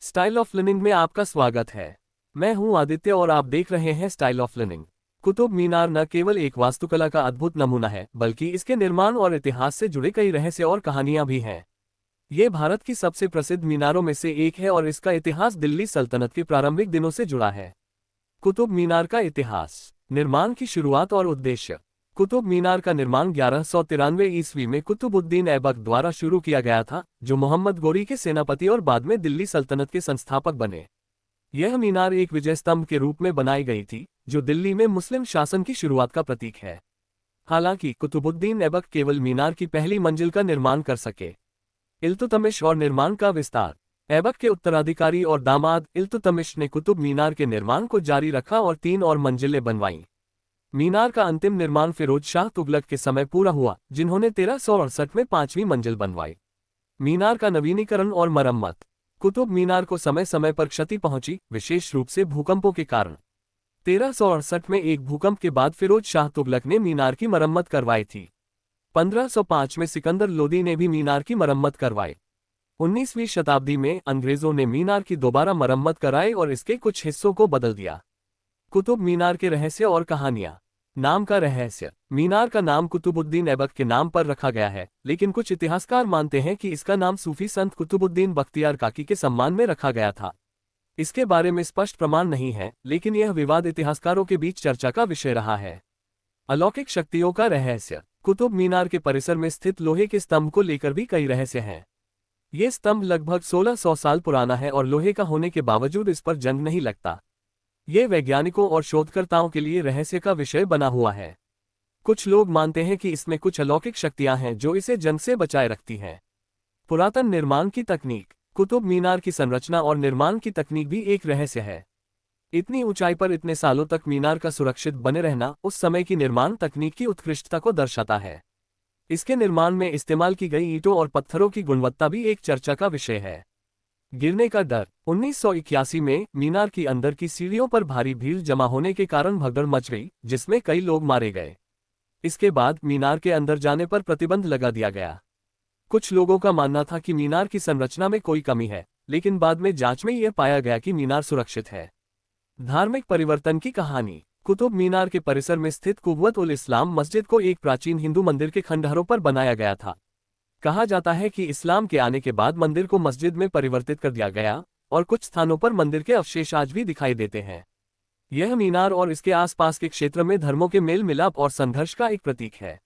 Style of living में आपका स्वागत है। मैं हूं आदित्य और आप देख रहे हैं style of living. Qutub Minar न केवल एक वास्तुकला का अद्भुत नमूना है, बल्कि इसके निर्माण और इतिहास से जुड़े कई रहस्य और कहानियां भी हैं। ये भारत की सबसे प्रसिद्ध मीनारों में से एक है और इसका इतिहास दिल्ली सल्तनत के प्रारंभिक दिनों से जुड़ा है। कुतुब मीनार का इतिहास, निर्माण की शुरुआत और उद्देश्य। कुतुब मीनार का निर्माण 1193 ईस्वी में कुतुबुद्दीन ऐबक द्वारा शुरू किया गया था, जो मोहम्मद गोरी के सेनापति और बाद में दिल्ली सल्तनत के संस्थापक बने। यह मीनार एक विजय स्तंभ के रूप में बनाई गई थी, जो दिल्ली में मुस्लिम शासन की शुरुआत का प्रतीक है। हालांकि कुतुबुद्दीन ऐबक केवल मीनार की पहली मंजिल का निर्माण कर सके। इल्तुतमिश और निर्माण का विस्तार। ऐबक के उत्तराधिकारी और दामाद इल्तुतमिश ने कुतुब मीनार के निर्माण को जारी रखा और 3 और मंजिलें बनवाईं। मीनार का अंतिम निर्माण फिरोज शाह तुगलक के समय पूरा हुआ, जिन्होंने 1368 में 5वीं मंजिल बनवाई। मीनार का नवीनीकरण और मरम्मत। कुतुब मीनार को समय समय पर क्षति पहुंची, विशेष रूप से भूकंपों के कारण। 1368 में एक भूकंप के बाद फिरोज शाह तुगलक ने मीनार की मरम्मत करवाई थी। 1505 में सिकंदर लोदी ने भी मीनार की मरम्मत करवाई। 19वीं शताब्दी में अंग्रेजों ने मीनार की दोबारा मरम्मत कराई और इसके कुछ हिस्सों को बदल दिया। कुतुब मीनार के रहस्य और कहानियां। नाम का रहस्य। मीनार का नाम कुतुबुद्दीन ऐबक के नाम पर रखा गया है, लेकिन कुछ इतिहासकार मानते हैं कि इसका नाम सूफी संत कुतुबुद्दीन बख्तियार काकी के सम्मान में रखा गया था। इसके बारे में स्पष्ट प्रमाण नहीं है, लेकिन यह विवाद इतिहासकारों के बीच चर्चा का विषय रहा है। अलौकिक शक्तियों का रहस्य। कुतुब मीनार के परिसर में स्थित लोहे के स्तंभ को लेकर भी कई रहस्य हैं। ये स्तंभ लगभग 1600 साल पुराना है और लोहे का होने के बावजूद इस पर जंग नहीं लगता। ये वैज्ञानिकों और शोधकर्ताओं के लिए रहस्य का विषय बना हुआ है। कुछ लोग मानते हैं कि इसमें कुछ अलौकिक शक्तियां हैं जो इसे जंग से बचाए रखती हैं। पुरातन निर्माण की तकनीक। कुतुब मीनार की संरचना और निर्माण की तकनीक भी एक रहस्य है। इतनी ऊंचाई पर इतने सालों तक मीनार का सुरक्षित बने रहना उस समय की निर्माण तकनीक की उत्कृष्टता को दर्शाता है। इसके निर्माण में इस्तेमाल की गई ईंटों और पत्थरों की गुणवत्ता भी एक चर्चा का विषय है। गिरने का डर। 1981 में मीनार की अंदर की सीढ़ियों पर भारी भीड़ जमा होने के कारण भगदड़ मच गई, जिसमें कई लोग मारे गए। इसके बाद मीनार के अंदर जाने पर प्रतिबंध लगा दिया गया। कुछ लोगों का मानना था कि मीनार की संरचना में कोई कमी है, लेकिन बाद में जांच में यह पाया गया कि मीनार सुरक्षित है। धार्मिक परिवर्तन की कहानी। कुतुब मीनार के परिसर में स्थित कुव्वत-उल-इस्लाम मस्जिद को एक प्राचीन हिंदू मंदिर के खंडहरों पर बनाया गया था। कहा जाता है कि इस्लाम के आने के बाद मंदिर को मस्जिद में परिवर्तित कर दिया गया और कुछ स्थानों पर मंदिर के अवशेष आज भी दिखाई देते हैं। यह मीनार और इसके आसपास के क्षेत्र में धर्मों के मेल मिलाप और संघर्ष का एक प्रतीक है।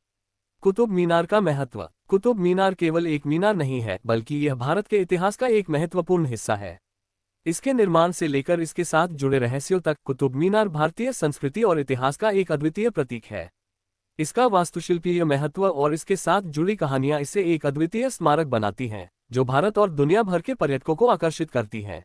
कुतुब मीनार का महत्व। कुतुब मीनार केवल एक मीनार नहीं है, बल्कि यह भारत के इतिहास का एक महत्वपूर्ण हिस्सा है। इसके निर्माण से लेकर इसके साथ जुड़े रहस्यों तक कुतुब मीनार भारतीय संस्कृति और इतिहास का एक अद्वितीय प्रतीक है। इसका वास्तुशिल्पीय महत्व और इसके साथ जुड़ी कहानियां इसे एक अद्वितीय स्मारक बनाती हैं, जो भारत और दुनिया भर के पर्यटकों को आकर्षित करती हैं।